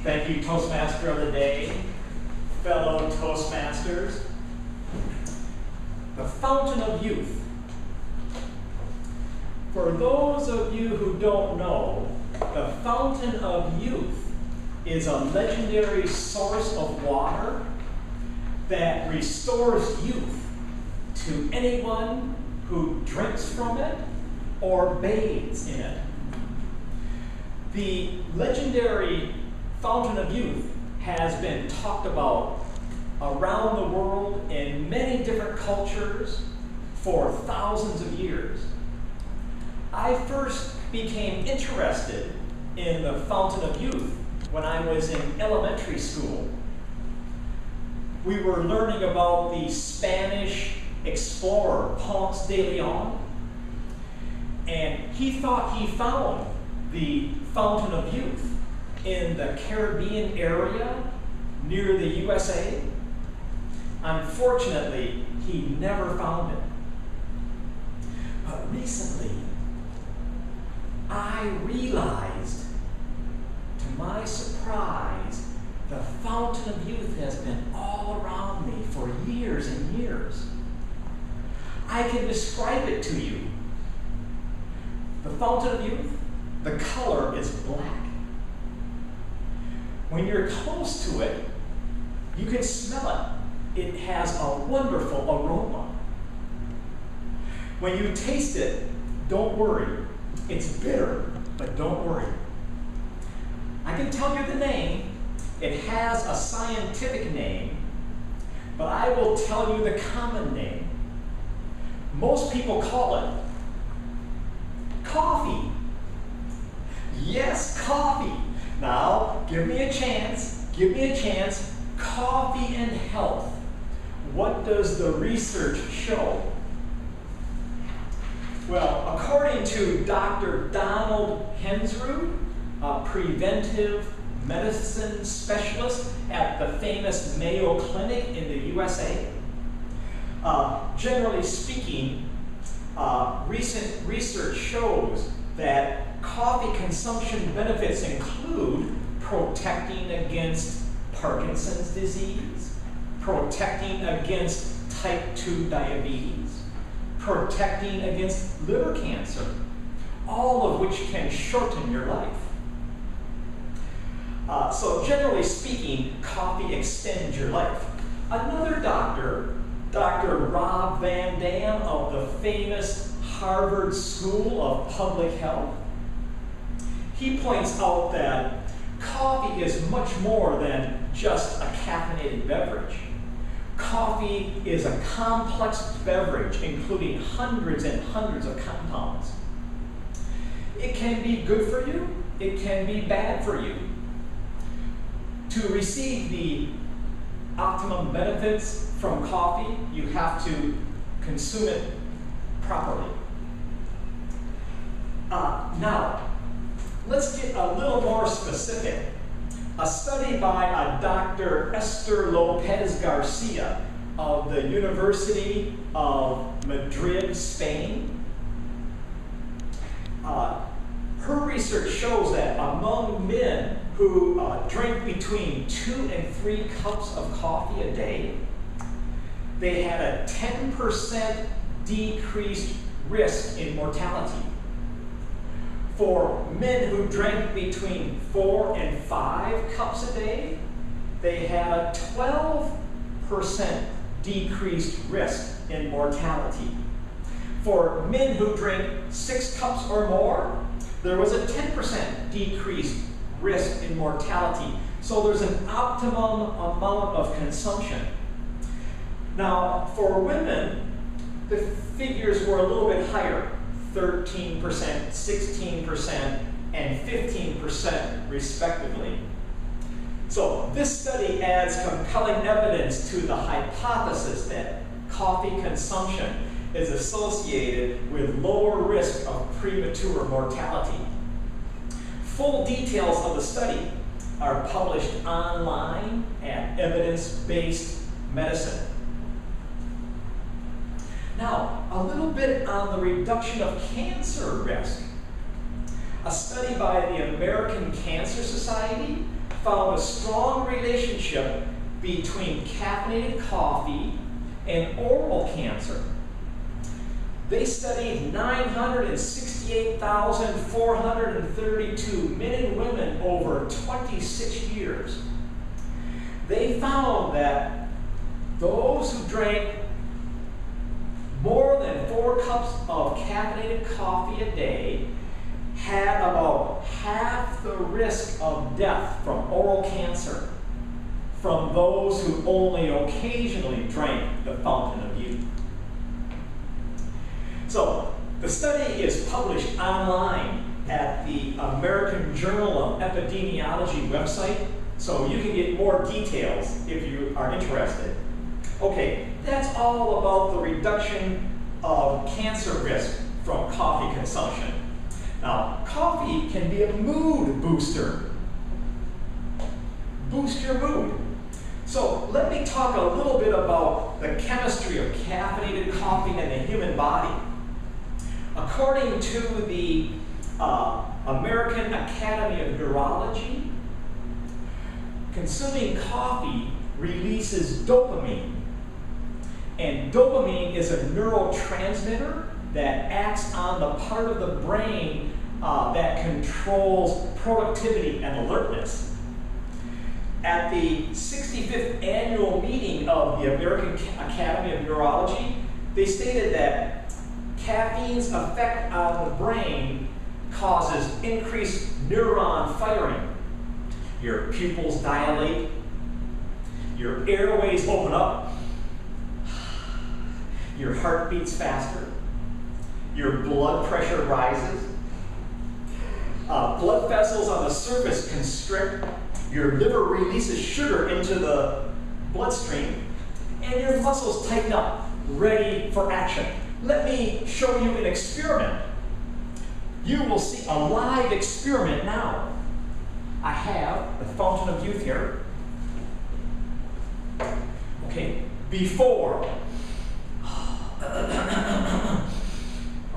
Thank you, Toastmaster of the Day, fellow Toastmasters. The fountain of youth. For those of you who don't know, the fountain of youth is a legendary source of water that restores youth to anyone who drinks from it or bathes in it. The legendary fountain of youth has been talked about around the world in many different cultures for thousands of years. I first became interested in the fountain of youth when I was in elementary school. We were learning about the Spanish explorer Ponce de Leon, and he thought he found the fountain of youth in the Caribbean area near the USA. Unfortunately, he never found it. But recently, I realized, to my surprise, the fountain of youth has been all around me for years and years. I can describe it to you. The fountain of youth, the color is black. When you're close to it, you can smell it. It has a wonderful aroma. When you taste it, don't worry. It's bitter, but don't worry. I can tell you the name. It has a scientific name, but I will tell you the common name. Most people call it coffee. Yes, coffee. Now, give me a chance. Give me a chance. Coffee and health. What does the research show? Well, according to Dr. Donald Hensrud, a preventive medicine specialist at the famous Mayo Clinic in the USA, generally speaking, recent research shows that coffee consumption benefits include protecting against Parkinson's disease, protecting against type 2 diabetes, protecting against liver cancer, all of which can shorten your life. So generally speaking, coffee extends your life. Another doctor, Dr. Rob Van Dam of the famous Harvard School of Public Health, he points out that coffee is much more than just a caffeinated beverage. Coffee is a complex beverage including hundreds and hundreds of compounds. It can be good for you, it can be bad for you. To receive the optimum benefits from coffee, you have to consume it properly. Now, let's get a little more specific. A study by a Dr. Esther Lopez Garcia of the University of Madrid, Spain. Her research shows that among men who drink between 2 and 3 cups of coffee a day, they had a 10% decreased risk in mortality. For men who drank between 4 and 5 cups a day, they had a 12% decreased risk in mortality. For men who drank 6 cups or more, there was a 10% decreased risk in mortality. So there's an optimum amount of consumption. Now, for women, the figures were a little bit higher. 13%, 16%, and 15% respectively. So this study adds compelling evidence to the hypothesis that coffee consumption is associated with lower risk of premature mortality. Full details of the study are published online at Evidence-Based Medicine. Now, a little bit on the reduction of cancer risk. A study by the American Cancer Society found a strong relationship between caffeinated coffee and oral cancer. They studied 968,432 men and women over 26 years. They found that those who drank more than 4 cups of caffeinated coffee a day had about half the risk of death from oral cancer from those who only occasionally drank the fountain of youth. So, the study is published online at the American Journal of Epidemiology website, so you can get more details if you are interested. Okay, that's all about the reduction of cancer risk from coffee consumption. Now, coffee can be a mood booster. Boost your mood. So let me talk a little bit about the chemistry of caffeinated coffee in the human body. According to the American Academy of Neurology, consuming coffee releases dopamine. And dopamine is a neurotransmitter that acts on the part of the brain that controls productivity and alertness. At the 65th annual meeting of the American Academy of Neurology, they stated that caffeine's effect on the brain causes increased neuron firing. Your pupils dilate, your airways open up, your heart beats faster, your blood pressure rises, blood vessels on the surface constrict, your liver releases sugar into the bloodstream, and your muscles tighten up, ready for action. Let me show you an experiment. You will see a live experiment now. I have the fountain of youth here. Okay, before.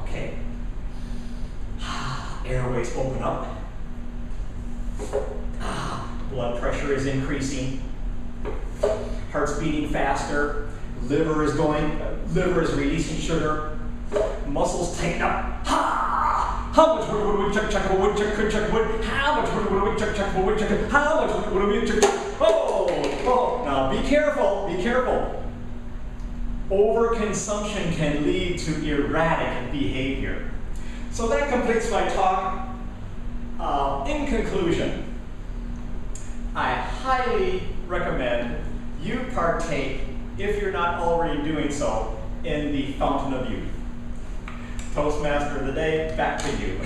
Okay. Airways open up. Blood pressure is increasing. Heart's beating faster. Liver is releasing sugar. Muscles tighten up. How much would check wood check wood? How much would check wood check? How much would check? Oh! Now be careful. Be careful. Overconsumption can lead to erratic behavior. So that completes my talk. In conclusion, I highly recommend you partake, if you're not already doing so, in the Fountain of Youth. Toastmaster of the day, back to you.